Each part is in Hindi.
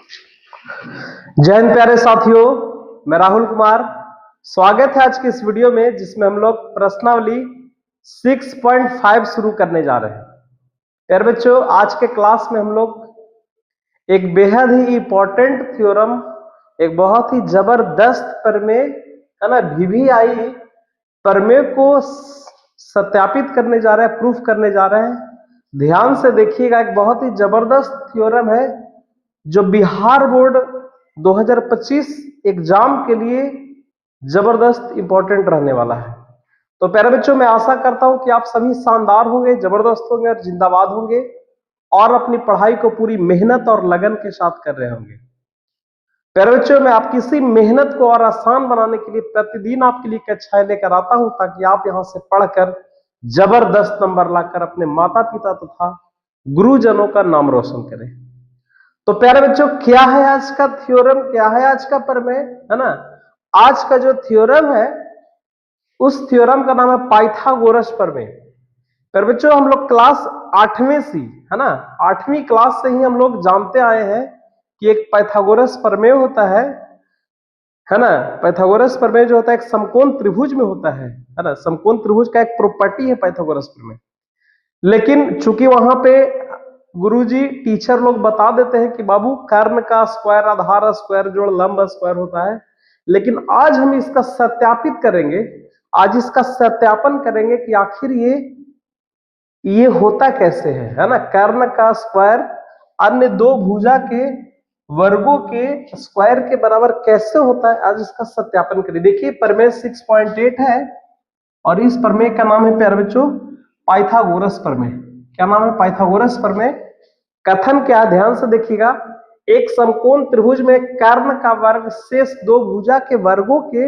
जय हिंद प्यारे साथियों, मैं राहुल कुमार। स्वागत है आज की इस वीडियो में जिसमें हम लोग प्रश्नावली 6.5 शुरू करने जा रहे हैं। प्यारे बच्चों, आज के क्लास में हम लोग एक बेहद ही इंपॉर्टेंट थ्योरम, एक बहुत ही जबरदस्त प्रमेय है ना, VVI प्रमेय को सत्यापित करने जा रहे हैं, प्रूफ करने जा रहे हैं। ध्यान से देखिएगा, एक बहुत ही जबरदस्त थ्योरम है जो बिहार बोर्ड 2025 एग्जाम के लिए जबरदस्त इंपॉर्टेंट रहने वाला है। तो प्यारे बच्चों, मैं आशा करता हूं कि आप सभी शानदार होंगे, जबरदस्त होंगे और जिंदाबाद होंगे और अपनी पढ़ाई को पूरी मेहनत और लगन के साथ कर रहे होंगे। प्यारे बच्चों, मैं आपकी इसी मेहनत को और आसान बनाने के लिए प्रतिदिन आपके लिए कक्षाएं लेकर आता हूं ताकि आप यहां से पढ़कर जबरदस्त नंबर लाकर अपने माता पिता तथा गुरुजनों का नाम रोशन करें। तो प्यारे बच्चों, क्या है आज का थ्योरम, क्या है आज का प्रमेय, है ना। आज का जो थ्योरम है उस थ्योरम का नाम है पाइथागोरस प्रमेय। प्यारे बच्चों, हम लोग क्लास 8वें से, है ना, 8वीं क्लास से ही हम लोग जानते आए हैं कि एक पाइथागोरस प्रमेय होता है ना। पाइथागोरस प्रमेय जो होता है एक समकोण त्रिभुज में होता है ना। समकोण त्रिभुज का एक प्रॉपर्टी है पाइथागोरस प्रमेय। लेकिन चूंकि वहां पे गुरुजी टीचर लोग बता देते हैं कि बाबू कर्ण का स्क्वायर, आधार स्क्वायर जोड़ लंब स्क्वायर होता है, लेकिन आज हम इसका सत्यापित करेंगे, आज इसका सत्यापन करेंगे कि आखिर ये होता कैसे है ना। कर्ण का स्क्वायर अन्य दो भुजा के वर्गों के स्क्वायर के बराबर कैसे होता है, आज इसका सत्यापन करें। देखिए, प्रमेय 6.8 है और इस प्रमेय का नाम है प्यारे बच्चों पाइथागोरस प्रमेय। क्या नाम है? पाइथागोरस प्रमेय। कथन क्या? ध्यान से देखिएगा, एक समकोण त्रिभुज में कर्ण का वर्ग शेष दो भुजा के वर्गों के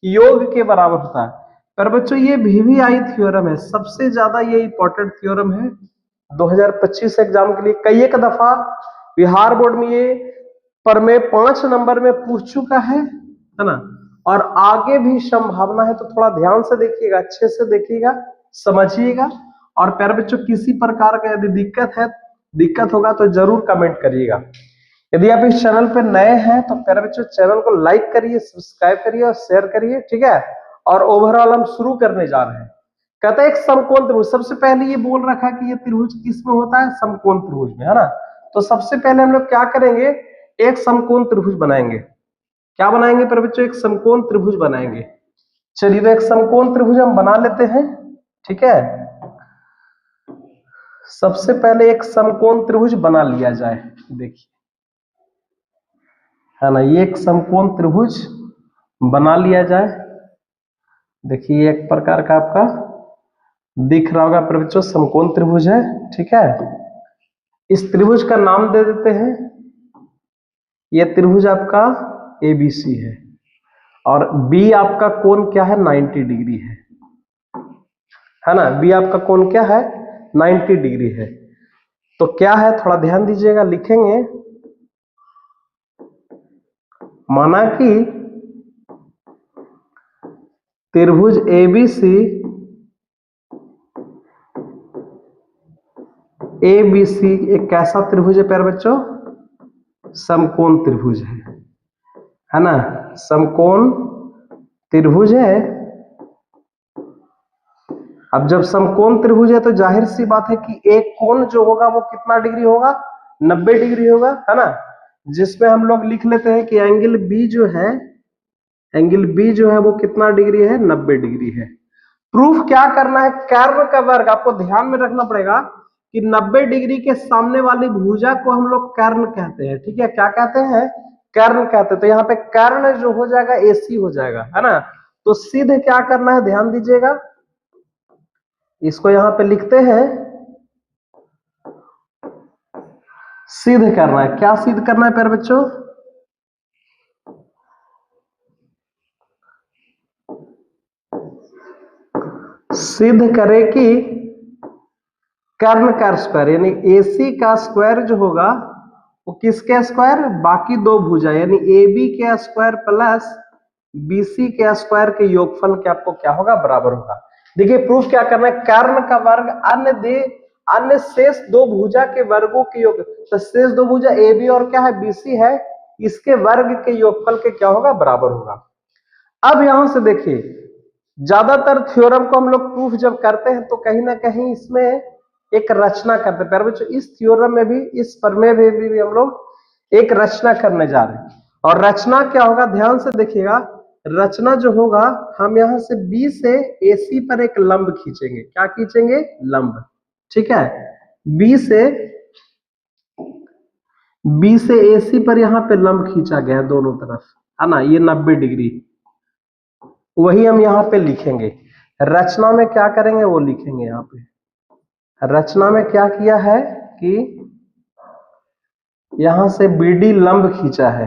योग के बराबर होता है। पर बच्चों, ये VVI थ्योरम है, सबसे ज्यादा ये इंपॉर्टेंट थ्योरम है 2025 एग्जाम के लिए। कई एक दफा बिहार बोर्ड में ये प्रमेय 5 नंबर में पूछ चुका है ना, और आगे भी संभावना है। तो थोड़ा ध्यान से देखिएगा, अच्छे से देखिएगा, समझिएगा। और प्यारे बच्चों, किसी प्रकार का यदि दिक्कत होगा तो जरूर कमेंट करिएगा। यदि आप इस चैनल पर नए हैं तो प्यारे बच्चों चैनल को लाइक करिए, सब्सक्राइब करिए और शेयर करिए, ठीक है। और ओवरऑल हम शुरू करने जा रहे हैं। कहते हैं एक समकोण त्रिभुज, सबसे पहले ये बोल रखा है कि ये त्रिभुज किस में होता है? समकोण त्रिभुज में, है ना। तो सबसे पहले हम लोग क्या करेंगे? एक समकोण त्रिभुज बनाएंगे। क्या बनाएंगे प्यारे बच्चों? एक समकोण त्रिभुज बनाएंगे। चलिए, तो एक समकोण त्रिभुज हम बना लेते हैं, ठीक है। सबसे पहले एक समकोण त्रिभुज बना लिया जाए। देखिए, है ना, ये एक समकोण त्रिभुज बना लिया जाए। देखिए, एक प्रकार का आपका दिख रहा होगा प्यारे बच्चों, समकोण त्रिभुज है, ठीक है। इस त्रिभुज का नाम दे देते हैं, यह त्रिभुज आपका ABC है और B आपका कोण क्या है? 90 डिग्री है ना। B आपका कोण क्या है? 90 डिग्री है। तो क्या है, थोड़ा ध्यान दीजिएगा, लिखेंगे, माना कि त्रिभुज ABC एक कैसा त्रिभुज है प्यारे बच्चों? समकोण त्रिभुज है ना। समकोण त्रिभुज है। अब जब समकोण त्रिभुज है तो जाहिर सी बात है कि एक कोण जो होगा वो कितना डिग्री होगा? 90 डिग्री होगा, है ना। जिसमें हम लोग लिख लेते हैं कि एंगल B जो है वो कितना डिग्री है? 90 डिग्री है। प्रूफ क्या करना है? कर्ण का वर्ग, आपको ध्यान में रखना पड़ेगा कि 90 डिग्री के सामने वाली भुजा को हम लोग कर्ण कहते हैं, ठीक है। क्या कहते हैं? कर्ण कहते हैं। तो यहाँ पे कर्ण जो हो जाएगा AC हो जाएगा, है ना। तो सीधे क्या करना है, ध्यान दीजिएगा, इसको यहां पे लिखते हैं, सिद्ध करना है। क्या सिद्ध करना है प्यारे बच्चों? सिद्ध करे कि कर्ण का स्क्वायर यानी AC का स्क्वायर जो होगा वो किसके स्क्वायर? बाकी दो भुजा यानी AB के स्क्वायर प्लस BC के स्क्वायर के योगफल के आपको क्या होगा? बराबर होगा। देखिए, प्रूफ क्या करना है? कर्ण का वर्ग अन्य शेष दो भुजा के वर्गों के योग, तो शेष दो भुजा ए बी और क्या है बीसी है, इसके वर्ग के योगफल के क्या होगा बराबर होगा। अब यहां से देखिए ज्यादातर थ्योरम को हम लोग प्रूफ जब करते हैं तो कहीं ना कहीं इसमें एक रचना करते हैं। बच्चों इस थ्योरम में भी, इस प्रमेय में भी हम लोग एक रचना करने जा रहे हैं। और रचना क्या होगा ध्यान से देखिएगा, रचना जो होगा हम यहां से बी से एसी पर एक लंब खींचेंगे। क्या खींचेंगे? लंब। ठीक है, बी से एसी पर यहां पे लंब खींचा गया है दोनों तरफ, है ना, ये 90 डिग्री। वही हम यहाँ पे लिखेंगे। रचना में क्या करेंगे वो लिखेंगे। यहाँ पे रचना में क्या किया है कि यहां से बीडी लंब खींचा है,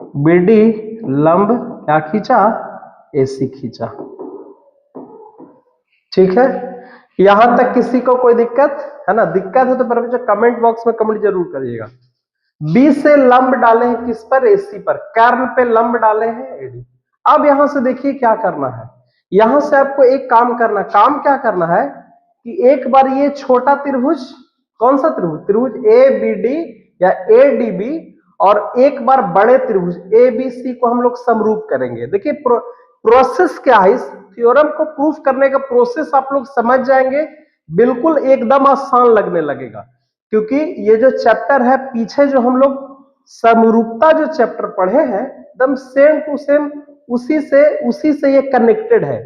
बीडी लंब क्या खींचा? एसी खींचा। ठीक है, यहां तक किसी को कोई दिक्कत है ना? दिक्कत है तो पर बच्चों कमेंट बॉक्स में कमेंट जरूर करिएगा। बी से लंब डाले हैं किस पर? एसी पर। कर्ण पे लंब डाले हैं एडी। अब यहां से देखिए क्या करना है, यहां से आपको एक काम करना। काम क्या करना है कि एक बार ये छोटा त्रिभुज, कौन सा त्रिभुज? त्रिभुज ए बी डी या ए डी बी, और एक बार बड़े त्रिभुज ए बी सी को हम लोग समरूप करेंगे। देखिए प्रोसेस क्या है, इस थ्योरम को प्रूफ करने का प्रोसेस आप लोग समझ जाएंगे, बिल्कुल एकदम आसान लगने लगेगा। क्योंकि ये जो चैप्टर है पीछे जो हम लोग समरूपता जो चैप्टर पढ़े हैं एकदम सेम टू सेम उसी से ये कनेक्टेड है।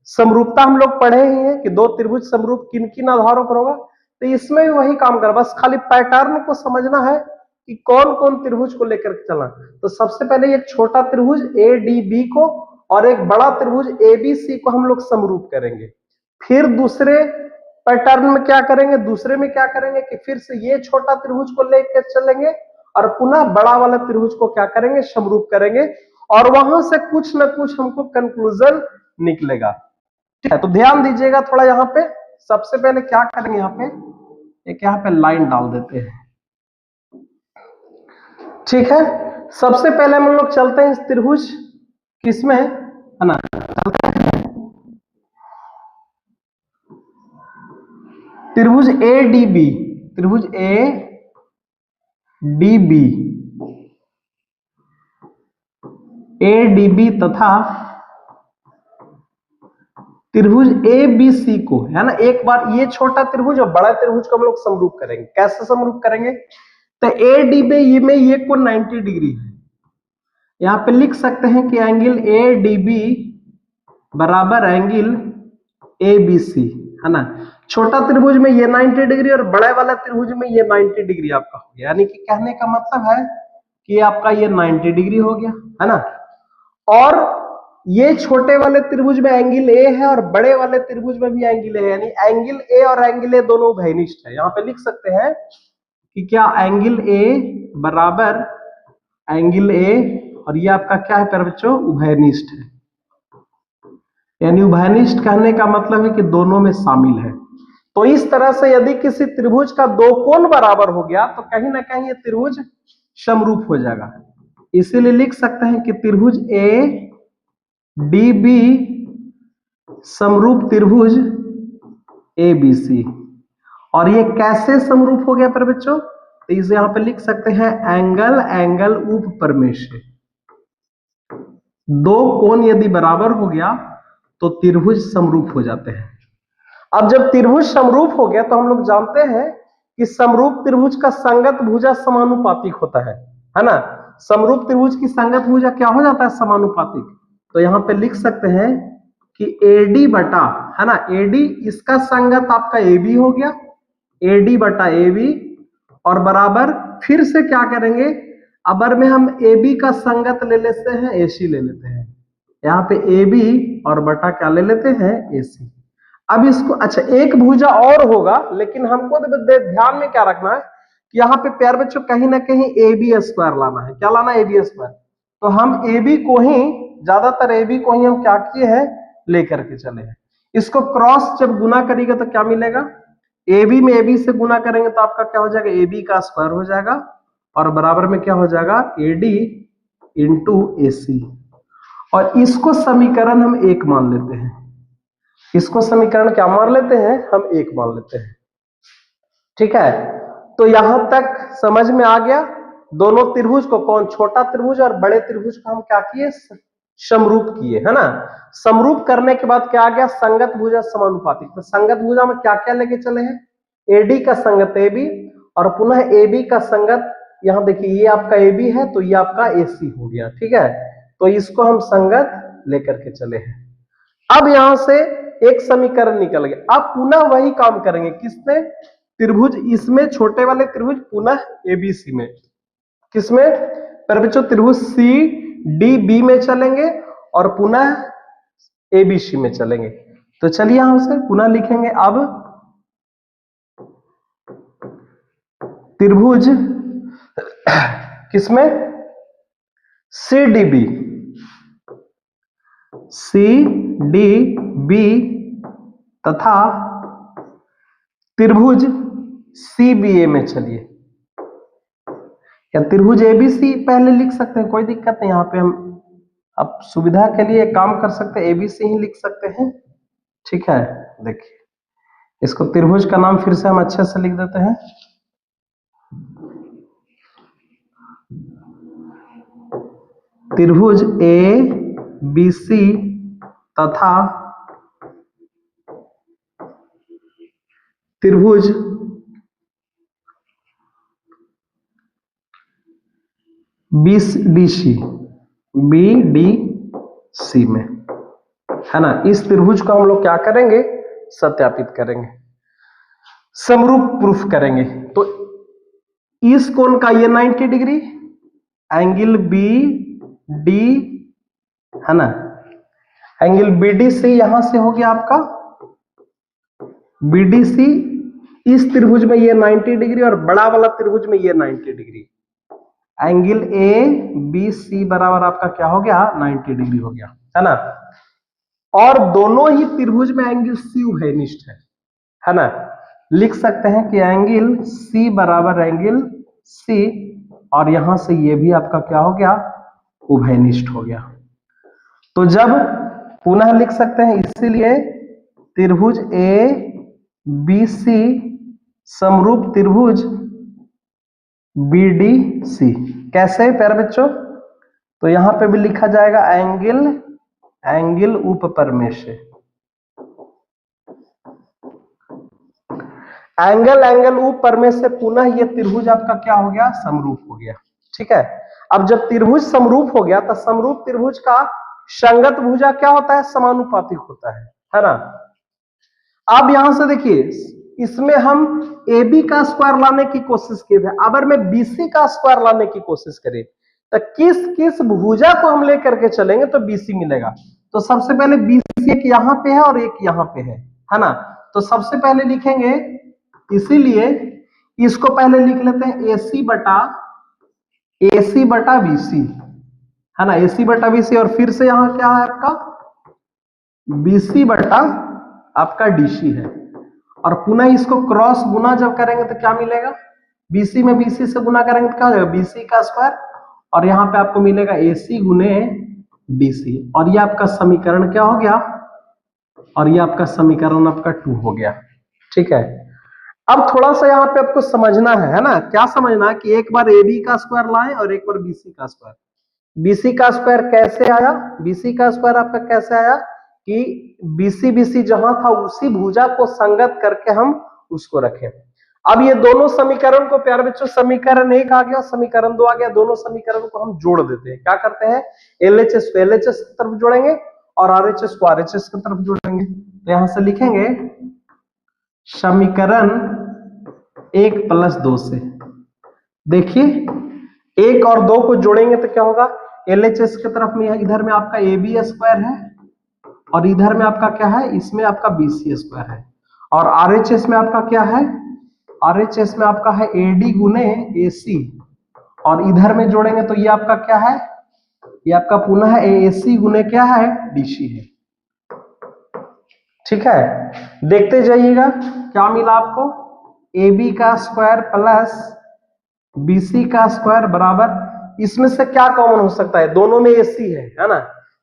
समरूपता हम लोग पढ़े ही हैं कि दो त्रिभुज समरूप किन किन आधारों पर होगा, तो इसमें भी वही काम कर, बस खाली पैटर्न को समझना है कि कौन कौन त्रिभुज को लेकर चलना। तो सबसे पहले एक छोटा त्रिभुज ए डी बी को और एक बड़ा त्रिभुज ए बी सी को हम लोग समरूप करेंगे। फिर दूसरे पैटर्न में क्या करेंगे, दूसरे में क्या करेंगे कि फिर से ये छोटा त्रिभुज को लेकर चलेंगे और पुनः बड़ा वाला त्रिभुज को क्या करेंगे? समरूप करेंगे, और वहां से कुछ ना कुछ हमको कंक्लूजन निकलेगा। ठीक है, तो ध्यान दीजिएगा थोड़ा। यहाँ पे सबसे पहले क्या करेंगे, यहाँ पे एक यहाँ पे लाइन डाल देते हैं। ठीक है, सबसे पहले हम लोग चलते हैं इस त्रिभुज किसमें, है ना, त्रिभुज ए डी बी, त्रिभुज A D B, A D B तथा त्रिभुज ए बी सी को, है ना, एक बार ये छोटा त्रिभुज और बड़ा त्रिभुज को हम लोग समरूप करेंगे। कैसे समरूप करेंगे? तो ए डी बी में ये कोण 90 डिग्री है। यहां पे लिख सकते हैं कि एंगल ए डी बी बराबर एंगल ए बी सी, है ना। छोटा त्रिभुज में ये 90 डिग्री और बड़े वाला त्रिभुज में ये 90 डिग्री आपका हो गया। यानी कि कहने का मतलब है कि आपका ये 90 डिग्री हो गया, है ना। और ये छोटे वाले त्रिभुज में एंगल ए है और बड़े वाले त्रिभुज में भी एंगल ए है, यानी एंगल ए और एंगल ए दोनों उभयनिष्ठ है। यहां पे लिख सकते हैं कि क्या एंगल ए बराबर एंगल ए, और ये आपका क्या है प्यारे बच्चों? उभयनिष्ठ है। यानी उभयनिष्ठ कहने का मतलब है कि दोनों में शामिल है। तो इस तरह से यदि किसी त्रिभुज का दो कोण बराबर हो गया तो कहीं ना कहीं ये त्रिभुज समरूप हो जाएगा। इसीलिए लिख सकते हैं कि त्रिभुज ए डी बी समरूप त्रिभुज ए बी सी। और ये कैसे समरूप हो गया पर बच्चों? तो इसे यहां पे लिख सकते हैं एंगल एंगल उपप्रमेय से। दो कोण यदि बराबर हो गया तो त्रिभुज समरूप हो जाते हैं। अब जब त्रिभुज समरूप हो गया तो हम लोग जानते हैं कि समरूप त्रिभुज का संगत भुजा समानुपातिक होता है ना। समरूप त्रिभुज की संगत भुजा क्या हो जाता है? समानुपातिक। तो यहां पे लिख सकते हैं कि एडी बटा, है ना, एडी इसका संगत आपका ए बी हो गया, एडी बटा ए बी, और बराबर फिर से क्या करेंगे, अबर में हम ए बी का संगत ले लेते हैं, एसी ले लेते हैं। यहाँ पे ए बी और बटा क्या ले लेते हैं? एसी। अब इसको, अच्छा एक भुजा और होगा, लेकिन हमको ध्यान में क्या रखना है कि यहाँ पे प्यारे बच्चों कहीं ना कहीं ए बी स्क्वायर लाना है। क्या लाना है? A B square. तो हम ए बी को ही, ज्यादातर ए बी को ही हम क्या किए हैं? लेकर के चले हैं। इसको क्रॉस जब गुना करिएगा तो क्या मिलेगा? ए बी में ए बी से गुना करेंगे तो आपका क्या हो जाएगा? ए बी का स्क्वायर हो जाएगा, और बराबर में क्या हो जाएगा? ए डी इंटू ए सी। और इसको समीकरण हम एक मान लेते हैं। इसको समीकरण क्या मान लेते हैं? हम एक मान लेते हैं। ठीक है, तो यहां तक समझ में आ गया। दोनों त्रिभुज को, कौन, छोटा त्रिभुज और बड़े त्रिभुज को हम क्या किए, समरूप किए, है ना। समरूप करने के बाद क्या आ गया, संगत भुजा समानुपाती। तो संगत भुजा में क्या क्या लेके चले हैं, एडी का संगत एबी, और पुनः एबी का संगत, यहां देखिए ये आपका एबी है तो ये आपका एसी हो गया, ठीक है। तो इसको हम संगत लेकर के चले हैं। अब यहां से एक समीकरण निकल गया। अब पुनः वही काम करेंगे, किसमें, त्रिभुज, इसमें छोटे वाले त्रिभुज पुनः एबीसी में, किसमें, पर बच्चों त्रिभुज सी डी बी में चलेंगे और पुनः एबीसी में चलेंगे। तो चलिए यहां से पुनः लिखेंगे। अब त्रिभुज किसमें, C D B, C D B तथा त्रिभुज सीबीए में चलिए, या त्रिभुज एबीसी पहले लिख सकते हैं, कोई दिक्कत नहीं। यहां पे हम अब सुविधा के लिए काम कर सकते हैं, एबीसी ही लिख सकते हैं, ठीक है। देखिए इसको त्रिभुज का नाम फिर से हम अच्छे से लिख देते हैं। त्रिभुज ए बी सी तथा त्रिभुज बीडीसी, बीडीसी में, है ना। इस त्रिभुज को हम लोग क्या करेंगे, सत्यापित करेंगे, समरूप प्रूफ करेंगे। तो इस कोण का ये 90 डिग्री, एंगल बी डी, है ना, एंगल बीडीसी यहां से हो गया आपका बीडीसी, इस त्रिभुज में ये 90 डिग्री और बड़ा वाला त्रिभुज में ये 90 degree, angle A B C बराबर आपका क्या हो गया, 90 डिग्री हो गया, है ना। और दोनों ही त्रिभुज में एंगल सी उभयनिष्ठ है ना। लिख सकते हैं कि एंगल सी बराबर एंगल सी, और यहां से ये भी आपका क्या हो गया, उभयनिष्ठ हो गया। तो जब पुनः लिख सकते हैं, इसीलिए त्रिभुज ए बी सी समरूप त्रिभुज बी डी सी। कैसे प्यारे बच्चों, तो यहां पे भी लिखा जाएगा एंगल, एंगल उपपरमेय से, एंगल, एंगल उपपरमेय से पुनः ये त्रिभुज आपका क्या हो गया, समरूप हो गया, ठीक है। अब जब त्रिभुज समरूप हो गया तो समरूप त्रिभुज का संगत भुजा क्या होता है, समानुपातिक होता है ना। अब यहां से देखिए, इसमें हम AB का स्क्वायर लाने की कोशिश किए थे, अगर मैं BC का स्क्वायर लाने की कोशिश करें तो किस किस भुजा को हम लेकर के चलेंगे तो BC मिलेगा। तो सबसे पहले BC एक यहां पे है और एक यहां पे है ना। तो सबसे पहले लिखेंगे, इसीलिए इसको पहले लिख लेते हैं AC बटा BC, है ना, AC बटा BC, और फिर से यहां क्या है आपका BC बटा आपका DC है, और पुनः इसको क्रॉस गुना जब करेंगे तो क्या मिलेगा, BC में BC से गुना करेंगे तो क्या हो जाएगा, BC का स्क्वायर, और यहाँ पे आपको मिलेगा AC गुने BC, और ये आपका समीकरण क्या हो गया, और ये आपका समीकरण आपका 2 हो गया, ठीक है। अब थोड़ा सा यहाँ पे आपको समझना है ना, क्या समझना है कि एक बार AB का स्क्वायर लाएं और एक बार BC का स्क्वायर। BC का स्क्वायर कैसे आया, BC का स्क्वायर आपका कैसे आया कि BC जहां था उसी भुजा को संगत करके हम उसको रखें। अब ये दोनों समीकरण को प्यारे बच्चों, समीकरण 1 आ गया, समीकरण 2 आ गया, दोनों समीकरण को हम जोड़ देते हैं। क्या करते हैं, LHS को LHS की तरफ जोड़ेंगे और RHS को RHS की तरफ जोड़ेंगे। तो यहां से लिखेंगे समीकरण 1 + 2 से, देखिए 1 और 2 को जोड़ेंगे तो क्या होगा, LHS की तरफ में इधर में आपका AB स्क्वायर है और इधर में आपका क्या है, इसमें आपका BC स्क्वायर है, और RHS में आपका क्या है, RHS में आपका है AD गुने AC, और इधर में जोड़ेंगे तो ये आपका क्या है, ये आपका पुनः AC गुने क्या है, DC है, ठीक है। देखते जाइएगा क्या मिला आपको, AB का स्क्वायर प्लस BC का स्क्वायर बराबर, इसमें से क्या कॉमन हो सकता है, दोनों में AC है ना।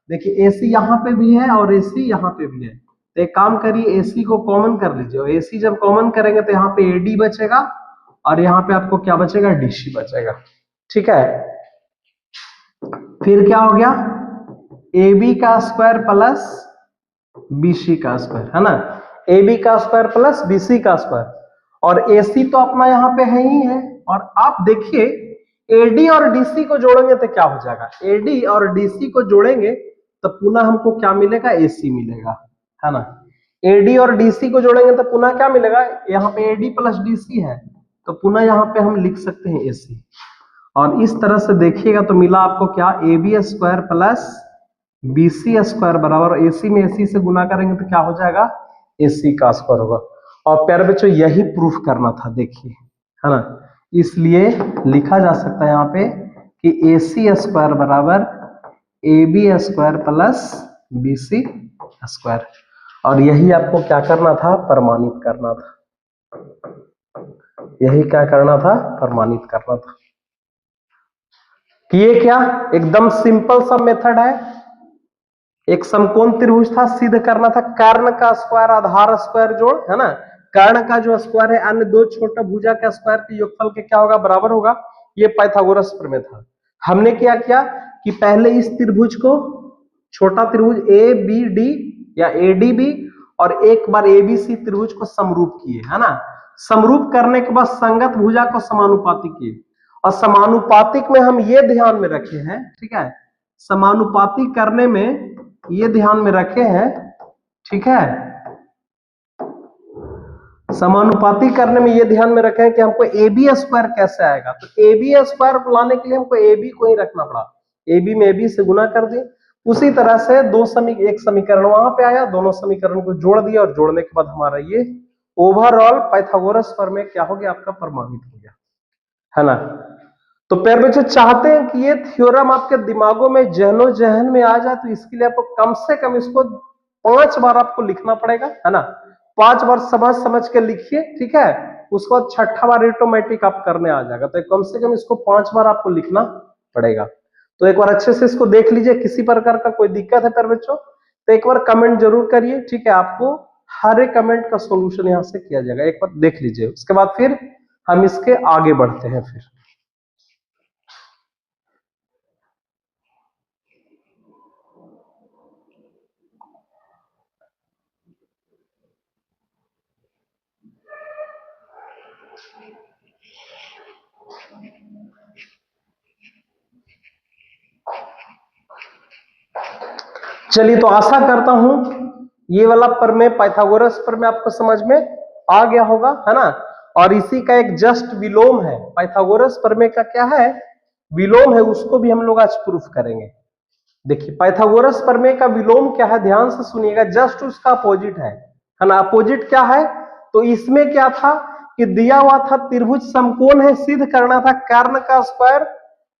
देखिए AC यहाँ पे भी है और AC यहाँ पे भी है, तो एक काम करिए, AC को कॉमन कर लीजिए, और AC जब कॉमन करेंगे तो यहाँ पे AD बचेगा और यहाँ पे आपको क्या बचेगा, DC बचेगा। ठीक है, फिर क्या हो गया, AB का स्क्वायर प्लस BC का स्क्वायर, है ना, AB का स्क्वायर प्लस BC का स्क्वायर, और AC तो अपना यहाँ पे है ही है। और आप देखिए AD और DC को जोड़ेंगे तो क्या हो जाएगा, AD और DC को जोड़ेंगे तो पुनः हमको क्या मिलेगा, AC मिलेगा, है ना। AD और DC को जोड़ेंगे तो पुनः क्या मिलेगा, यहाँ पे AD प्लस DC है तो पुनः यहाँ पे हम लिख सकते हैं AC। और इस तरह से देखिएगा तो मिला आपको क्या, AB square plus BC square बराबर, AC में AC से गुना करेंगे तो क्या हो जाएगा, AC का स्क्वायर होगा। और प्यारे बच्चों यही प्रूफ करना था, देखिए, है ना, इसलिए लिखा जा सकता है यहाँ पे कि AC स्क्वायर बराबर AB square plus BC square. और यही आपको क्या करना था, प्रमाणित करना था, यही क्या करना था, प्रमाणित करना था। कि ये क्या एकदम सिंपल सा मेथड है, एक समकोण त्रिभुज था, सिद्ध करना था कर्ण का स्क्वायर आधार स्क्वायर जोड़, है ना, कर्ण का जो स्क्वायर है अन्य दो छोटा भुजा का स्क्वायर के योगफल के क्या होगा, बराबर होगा। ये पाइथागोरस प्रमेय था। हमने क्या किया कि पहले इस त्रिभुज को, छोटा त्रिभुज ABD या ADB और एक बार ABC त्रिभुज को समरूप किए, है ना, समरूप करने के बाद संगत भुजा को समानुपातिक किए, और समानुपातिक में हम ये ध्यान में रखे हैं, ठीक है, समानुपातिक करने में ये ध्यान में रखे हैं, ठीक है, समानुपाती करने में ये ध्यान में रखे हैं कि हमको AB स्क्वायर कैसे आएगा। तो AB स्क्वायर लाने के लिए हमको AB को ही रखना पड़ा, AB में AB से गुना कर दिए। उसी तरह से एक समीकरण वहां पे आया, दोनों समीकरण को जोड़ दिया, और जोड़ने के बाद हमारा ये ओवरऑल पाइथागोरस प्रमेय क्या हो गया, आपका प्रमाणित हो गया, है ना। तो प्यारे बच्चों चाहते हैं कि ये थ्योरम आपके दिमागों में जहनो जहन में आ जाए, तो इसके लिए आपको कम से कम इसको 5 बार आपको लिखना पड़ेगा, है ना, 5 बार समझ समझ के लिखिए, ठीक है, उसको 6ठा बार ऑटोमेटिक आप करने आ जाएगा। तो कम से कम इसको 5 बार आपको लिखना पड़ेगा। तो एक बार अच्छे से इसको देख लीजिए, किसी प्रकार का कोई दिक्कत है प्यारे बच्चों तो एक बार कमेंट जरूर करिए, ठीक है, आपको हर एक कमेंट का सोल्यूशन यहाँ से किया जाएगा, एक बार देख लीजिए, उसके बाद फिर हम इसके आगे बढ़ते हैं। फिर चलिए, तो आशा करता हूं ये वाला प्रमेय, पाइथागोरस प्रमेय आपको समझ में आ गया होगा, है ना। और इसी का एक जस्ट विलोम है, पाइथागोरस प्रमेय का क्या है, विलोम है, उसको भी हम लोग आज प्रूफ करेंगे। देखिए पाइथागोरस प्रमेय का विलोम क्या है, ध्यान से सुनिएगा, जस्ट उसका अपोजिट है ना। अपोजिट क्या है, तो इसमें क्या था कि दिया हुआ था त्रिभुज समकोण है, सिद्ध करना था कर्ण का स्क्वायर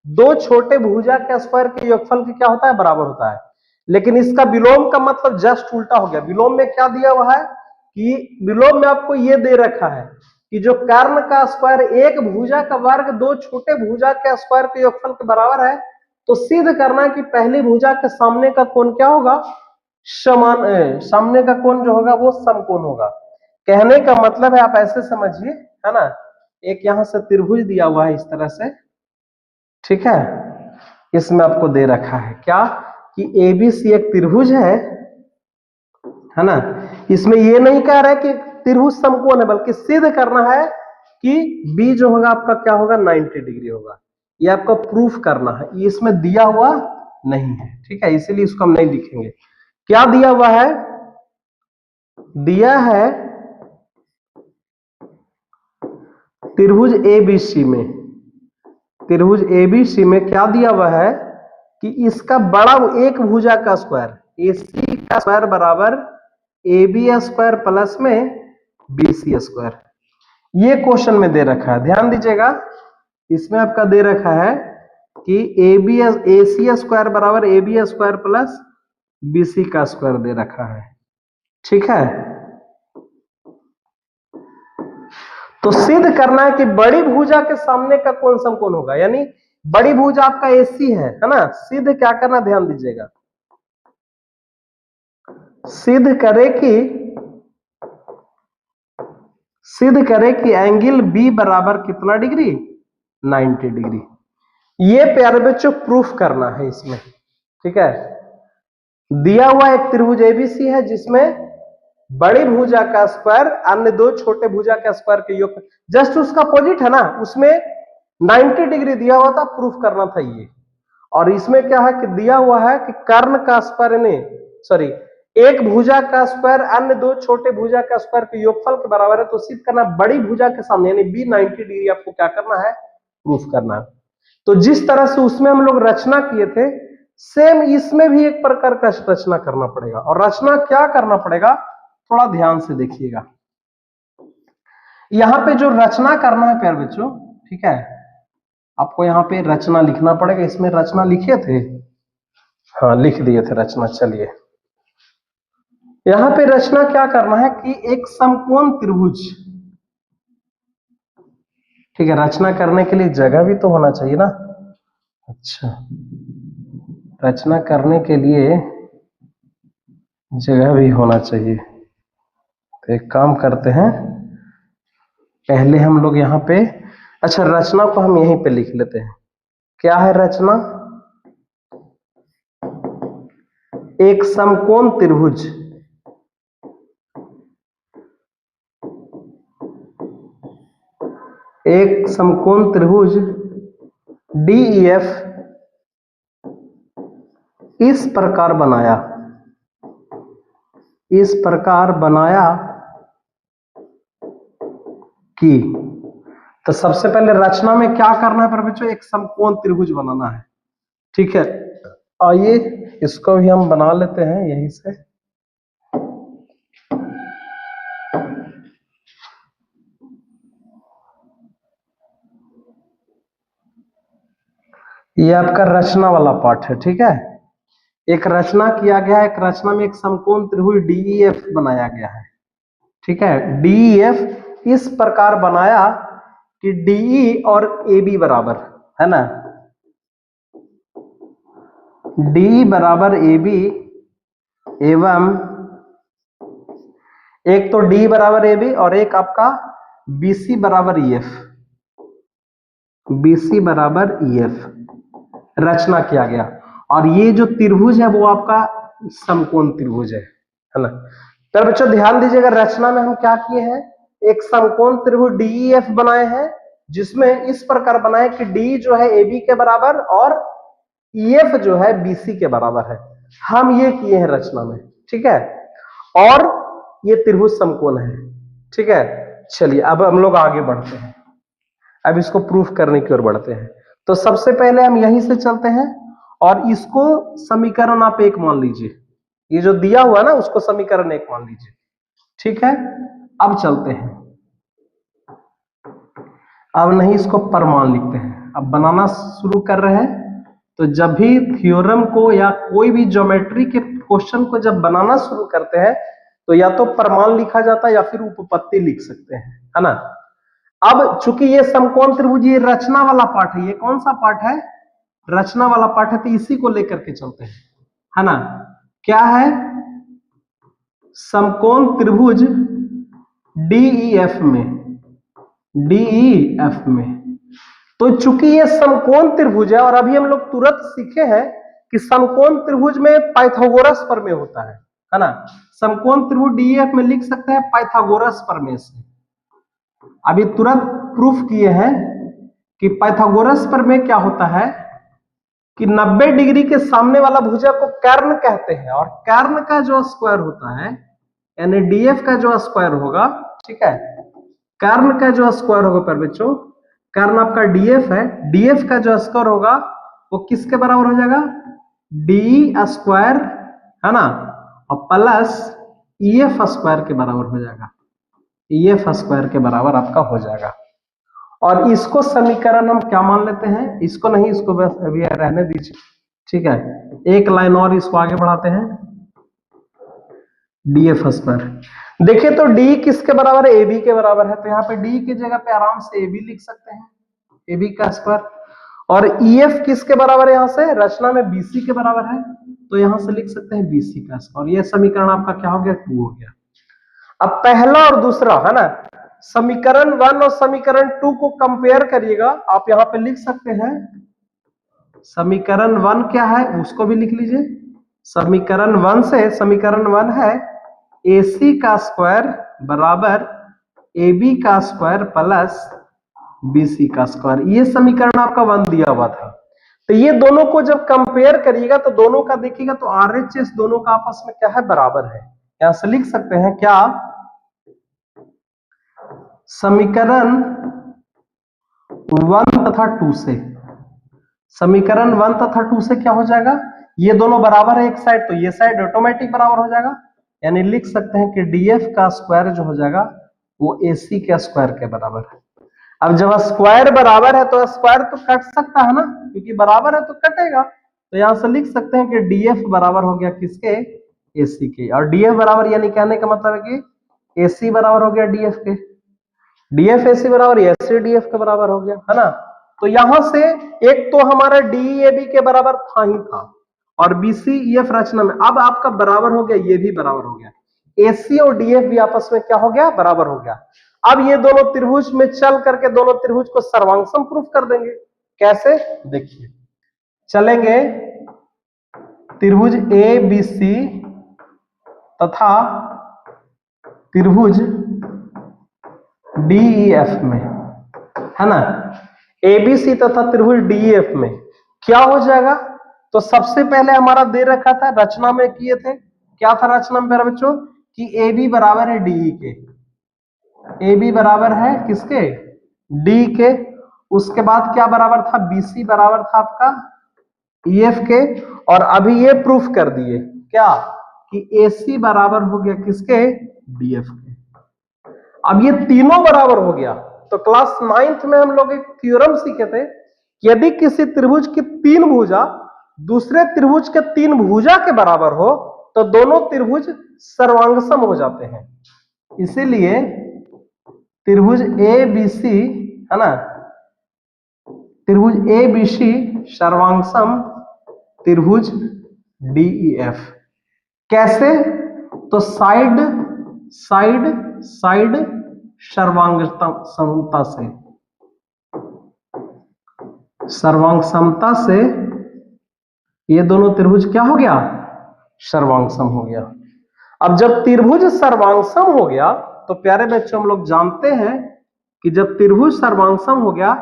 दो छोटे भुजा के स्क्वायर के योगफल के क्या होता है, बराबर होता है। लेकिन इसका विलोम का मतलब जस्ट उल्टा हो गया। विलोम में क्या दिया हुआ है कि विलोम में आपको ये दे रखा है कि जो कर्ण का स्क्वायर एक भुजा का वर्ग दो छोटे भुजा के स्क्वायर के योगफल के बराबर है, तो सिद्ध करना कि पहली भुजा के सामने का कोण क्या होगा, सामने का कोण जो होगा वो समकोण होगा। कहने का मतलब है, आप ऐसे समझिए, है ना, एक यहां से त्रिभुज दिया हुआ है इस तरह से, ठीक है, इसमें आपको दे रखा है क्या कि ABC एक त्रिभुज है ना। इसमें ये नहीं कह रहा है कि त्रिभुज समकोण है, बल्कि सिद्ध करना है कि B जो होगा आपका क्या होगा, 90 डिग्री होगा। ये आपको प्रूफ करना है, ये इसमें दिया हुआ नहीं है, ठीक है, इसीलिए इसको हम नहीं लिखेंगे। क्या दिया हुआ है, दिया है त्रिभुज ABC में, त्रिभुज ABC में क्या दिया हुआ है कि इसका बड़ा एक भुजा का स्क्वायर AC का स्क्वायर बराबर AB स्क्वायर प्लस में BC स्क्वायर, ये क्वेश्चन में दे रखा है। ध्यान दीजिएगा, इसमें आपका दे रखा है कि AC स्क्वायर बराबर AB स्क्वायर प्लस BC का स्क्वायर दे रखा है, ठीक है। तो सिद्ध करना है कि बड़ी भुजा के सामने का कोण समकोण होगा, यानी बड़ी भुजा आपका AC है ना। सिद्ध क्या करना, ध्यान दीजिएगा, सिद्ध करे कि एंगल बी बराबर कितना डिग्री, 90 डिग्री। ये प्यारे बच्चों प्रूफ करना है इसमें, ठीक है। दिया हुआ एक त्रिभुज एबीसी है जिसमें बड़ी भुजा का स्क्वायर अन्य दो छोटे भुजा का स्क्वायर के योग, जस्ट उसका अपोजिट है ना, उसमें 90 डिग्री दिया हुआ था, प्रूफ करना था ये। और इसमें क्या है कि दिया हुआ है कि कर्ण का स्क्वायर ने सॉरी एक भुजा का स्क्वायर अन्य दो छोटे भुजा का स्क्वायर के योगफल के बराबर है, तो सिद्ध करना बड़ी भुजा के सामने यानी बी 90 डिग्री आपको क्या करना है, प्रूफ करना है। तो जिस तरह से उसमें हम लोग रचना किए थे, सेम इसमें भी एक प्रकार का रचना करना पड़ेगा। और रचना क्या करना पड़ेगा, थोड़ा ध्यान से देखिएगा। यहां पे जो रचना करना है प्यारे बच्चों, ठीक है, आपको यहाँ पे रचना लिखना पड़ेगा। इसमें रचना लिखे थे, हाँ लिख दिए थे रचना। चलिए यहां पे रचना क्या करना है कि एक समकोण त्रिभुज, ठीक है, रचना करने के लिए जगह भी तो होना चाहिए ना। अच्छा, रचना करने के लिए जगह भी होना चाहिए। तो एक काम करते हैं, पहले हम लोग यहाँ पे, अच्छा रचना को हम यहीं पे लिख लेते हैं। क्या है रचना, एक समकोण त्रिभुज, एक समकोण त्रिभुज DEF इस प्रकार बनाया कि, तो सबसे पहले रचना में क्या करना है पर बच्चों, एक समकोण त्रिभुज बनाना है, ठीक है। आइए इसको भी हम बना लेते हैं यहीं से। ये आपका रचना वाला पार्ट है, ठीक है। एक रचना किया गया है, एक रचना में एक समकोण त्रिभुज DEF बनाया गया है, ठीक है। DEF इस प्रकार बनाया कि DE और AB बराबर है ना, DE बराबर AB एवं एक तो D बराबर AB और एक आपका BC बराबर EF, BC बराबर EF रचना किया गया। और ये जो त्रिभुज है वो आपका समकोण त्रिभुज है ना। तो बच्चों ध्यान दीजिएगा, रचना में हम क्या किए हैं, एक समकोण त्रिभुज DEF बनाए हैं, जिसमें इस प्रकार बनाए कि D जो है AB के बराबर और EF जो है BC के बराबर है। हम ये किए हैं रचना में, ठीक है। और ये त्रिभुज समकोण है, ठीक है। चलिए अब हम लोग आगे बढ़ते हैं, अब इसको प्रूफ करने की ओर बढ़ते हैं। तो सबसे पहले हम यहीं से चलते हैं और इसको समीकरण आप 1 मान लीजिए, ये जो दिया हुआ है ना उसको समीकरण 1 मान लीजिए, ठीक है। अब चलते हैं, अब नहीं इसको परमान लिखते हैं, अब बनाना शुरू कर रहे हैं। तो जब भी थ्योरम को या कोई भी ज्योमेट्री के क्वेश्चन को जब बनाना शुरू करते हैं तो या तो परमान लिखा जाता है या फिर उपपत्ति लिख सकते हैं, है ना। अब चूंकि ये समकोण त्रिभुज ये रचना वाला पार्ट है, ये कौन सा पार्ट है, रचना वाला पार्ट है, तो इसी को लेकर के चलते हैं, है ना। क्या है, समकोण त्रिभुज DEF में, तो चूंकि ये समकोण त्रिभुज है और अभी हम लोग तुरंत सीखे हैं कि समकोण त्रिभुज में पाइथागोरस प्रमेय होता है ना। समकोण त्रिभुज DEF में लिख सकते हैं पाइथागोरस प्रमेय से। अभी तुरंत प्रूफ किए हैं कि पाइथागोरस प्रमेय क्या होता है कि 90 डिग्री के सामने वाला भुजा को कर्ण कहते हैं, और कर्ण का जो स्क्वायर होता है यानी DF का जो स्क्वायर होगा, ठीक है, कर्ण का जो स्क्वायर होगा पर बच्चों, कर्ण आपका DF है, DF का जो स्क्वायर होगा वो किसके बराबर हो जाएगा, DE स्क्वायर, है ना, और प्लस EF स्क्वायर के बराबर हो जाएगा, EF स्क्वायर के बराबर आपका हो जाएगा। और इसको समीकरण हम क्या मान लेते हैं, इसको नहीं, इसको बस अभी रहने दीजिए, ठीक है। एक लाइन और इसको आगे बढ़ाते हैं, DF स्क्वायर। देखिए तो D किसके बराबर है, AB के बराबर है, तो यहाँ पे D की जगह पे आराम से AB लिख सकते हैं, AB का स्क्वायर। और EF किसके बराबर है, यहाँ से रचना में BC के बराबर है, तो यहां से लिख सकते हैं BC का स्क्वायर। ये समीकरण आपका क्या हो गया, 2 हो गया। अब पहला और दूसरा है ना, समीकरण 1 और समीकरण 2 को कंपेयर करिएगा। आप यहां पे लिख सकते हैं समीकरण 1 क्या है उसको भी लिख लीजिए। समीकरण 1 से, समीकरण 1 है AC का स्क्वायर बराबर AB का स्क्वायर प्लस BC का स्क्वायर। ये समीकरण आपका 1 दिया हुआ था। तो ये दोनों को जब कंपेयर करिएगा तो दोनों का देखिएगा तो RHS दोनों का आपस में क्या है, बराबर है। यहां से लिख सकते हैं क्या, समीकरण 1 तथा 2 से, समीकरण 1 तथा 2 से क्या हो जाएगा, ये दोनों बराबर है एक साइड, तो ये साइड ऑटोमेटिक बराबर हो जाएगा। यानी लिख सकते हैं कि DF का स्क्वायर जो हो जाएगा वो AC के स्क्वायर के बराबर है। अब जब स्क्वायर बराबर है तो स्क्वायर तो कट सकता है ना, क्योंकि बराबर है तो कटेगा। तो यहां से लिख सकते हैं कि DF बराबर हो गया किसके, AC के। और DF बराबर यानी कहने का मतलब है कि AC बराबर हो गया DF के, DF AC बराबर AC DF के बराबर हो गया, है ना। तो यहां से एक तो हमारा DEAB के बराबर था ही था, और BCEF रचना में अब आपका बराबर हो गया, ये भी बराबर हो गया। AC और DF भी आपस में क्या हो गया, बराबर हो गया। अब ये दोनों त्रिभुज में चल करके दोनों त्रिभुज को सर्वांगसम प्रूफ कर देंगे। कैसे, देखिए चलेंगे त्रिभुज ABC तथा त्रिभुज DEF में, है ना। ABC तथा त्रिभुज DEF में क्या हो जाएगा, तो सबसे पहले हमारा दे रखा था, रचना में किए थे, क्या था रचना में मेरे बच्चों, कि AB बराबर है DE के, AB बराबर है किसके, D के। उसके बाद क्या बराबर था, BC बराबर था आपका EF के। और अभी ये प्रूफ कर दिए क्या, कि AC बराबर हो गया किसके, DF के। अब ये तीनों बराबर हो गया। तो क्लास 9th में हम लोग एक थ्योरम सीखे थे कि यदि किसी त्रिभुज की 3 भुजा दूसरे त्रिभुज के 3 भुजा के बराबर हो तो दोनों त्रिभुज सर्वांगसम हो जाते हैं। इसीलिए त्रिभुज ABC, है ना, त्रिभुज ABC सर्वांगसम त्रिभुज DEF। कैसे, तो साइड साइड साइड सर्वांगसमता से, सर्वांगसमता से ये दोनों त्रिभुज क्या हो गया, सर्वांगसम हो गया। अब जब त्रिभुज सर्वांगसम हो गया तो प्यारे बच्चों हम लोग जानते हैं कि जब त्रिभुज सर्वांगसम हो गया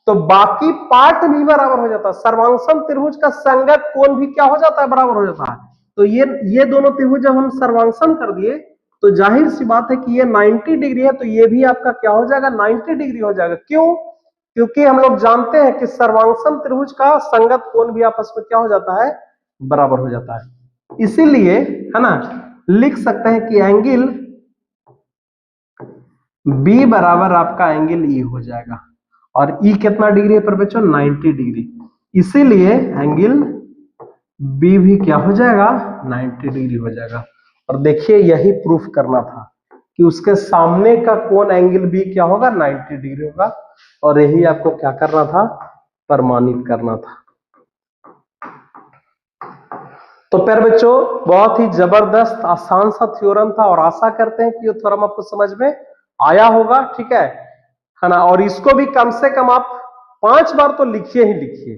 तो बाकी पार्ट भी बराबर हो जाता है। सर्वांगसम त्रिभुज का संगत कोण भी क्या हो जाता है, बराबर हो जाता है। तो ये दोनों त्रिभुज जब हम सर्वांगसम कर दिए तो जाहिर सी बात है कि ये 90 डिग्री है, तो ये भी आपका क्या हो जाएगा, 90 डिग्री हो जाएगा। क्यों, क्योंकि हम लोग जानते हैं कि सर्वांगसम त्रिभुज का संगत कोण भी आपस में क्या हो जाता है, बराबर हो जाता है। इसीलिए, है ना, लिख सकते हैं कि एंगल B बराबर आपका एंगल E हो जाएगा। और E कितना डिग्री है पर बच्चों, 90 डिग्री। इसीलिए एंगल B भी क्या हो जाएगा, 90 डिग्री हो जाएगा। और देखिए यही प्रूफ करना था कि उसके सामने का कोण एंगल B क्या होगा, 90 डिग्री होगा। और यही आपको क्या करना था, प्रमाणित करना था। तो प्यारे बच्चों बहुत ही जबरदस्त आसान सा थ्योरम था, और आशा करते हैं कि ये थ्योरम आपको समझ में आया होगा, ठीक है ना। और इसको भी कम से कम आप 5 बार तो लिखिए ही लिखिए,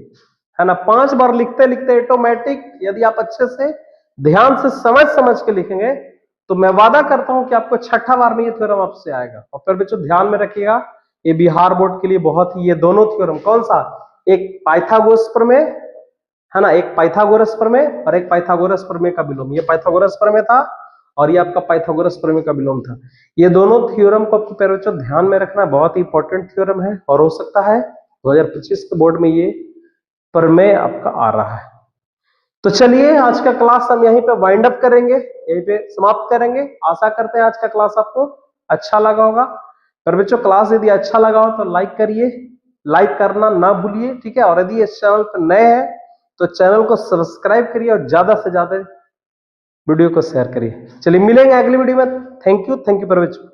है ना। 5 बार लिखते लिखते ऑटोमेटिक, यदि आप अच्छे से ध्यान से समझ के लिखेंगे तो मैं वादा करता हूं कि आपको 6ठा बार में ये थ्योरम आपसे आएगा। और फिर बच्चों ध्यान में रखिएगा, ये बिहार बोर्ड के लिए बहुत ही, ये दोनों थ्योरम, कौन सा, एक पाइथागोरस प्रमेय, है ना, एक पाइथागोरस प्रमेय और एक पाइथागोरस प्रमेय का विलोम। ये पाइथागोरस प्रमेय था और ये आपका पाइथागोरस प्रमेय का विलोम था। ये दोनों थ्योरम को आपको प्यारे बच्चों ध्यान में रखना, बहुत ही इंपॉर्टेंट थ्योरम है, और हो सकता है 2025 के बोर्ड में ये प्रमेय आपका आ रहा है। तो चलिए आज का क्लास हम यहीं पे वाइंड अप करेंगे, यहीं पे समाप्त करेंगे। आशा करते हैं आज का क्लास आपको अच्छा लगा होगा। पर बच्चों क्लास यदि अच्छा लगा हो तो लाइक करिए, लाइक करना ना भूलिए, ठीक है। और यदि इस चैनल पर नए हैं तो चैनल को सब्सक्राइब करिए और ज्यादा से ज्यादा वीडियो को शेयर करिए। चलिए मिलेंगे अगली वीडियो में। थैंक यू पर बच्चों।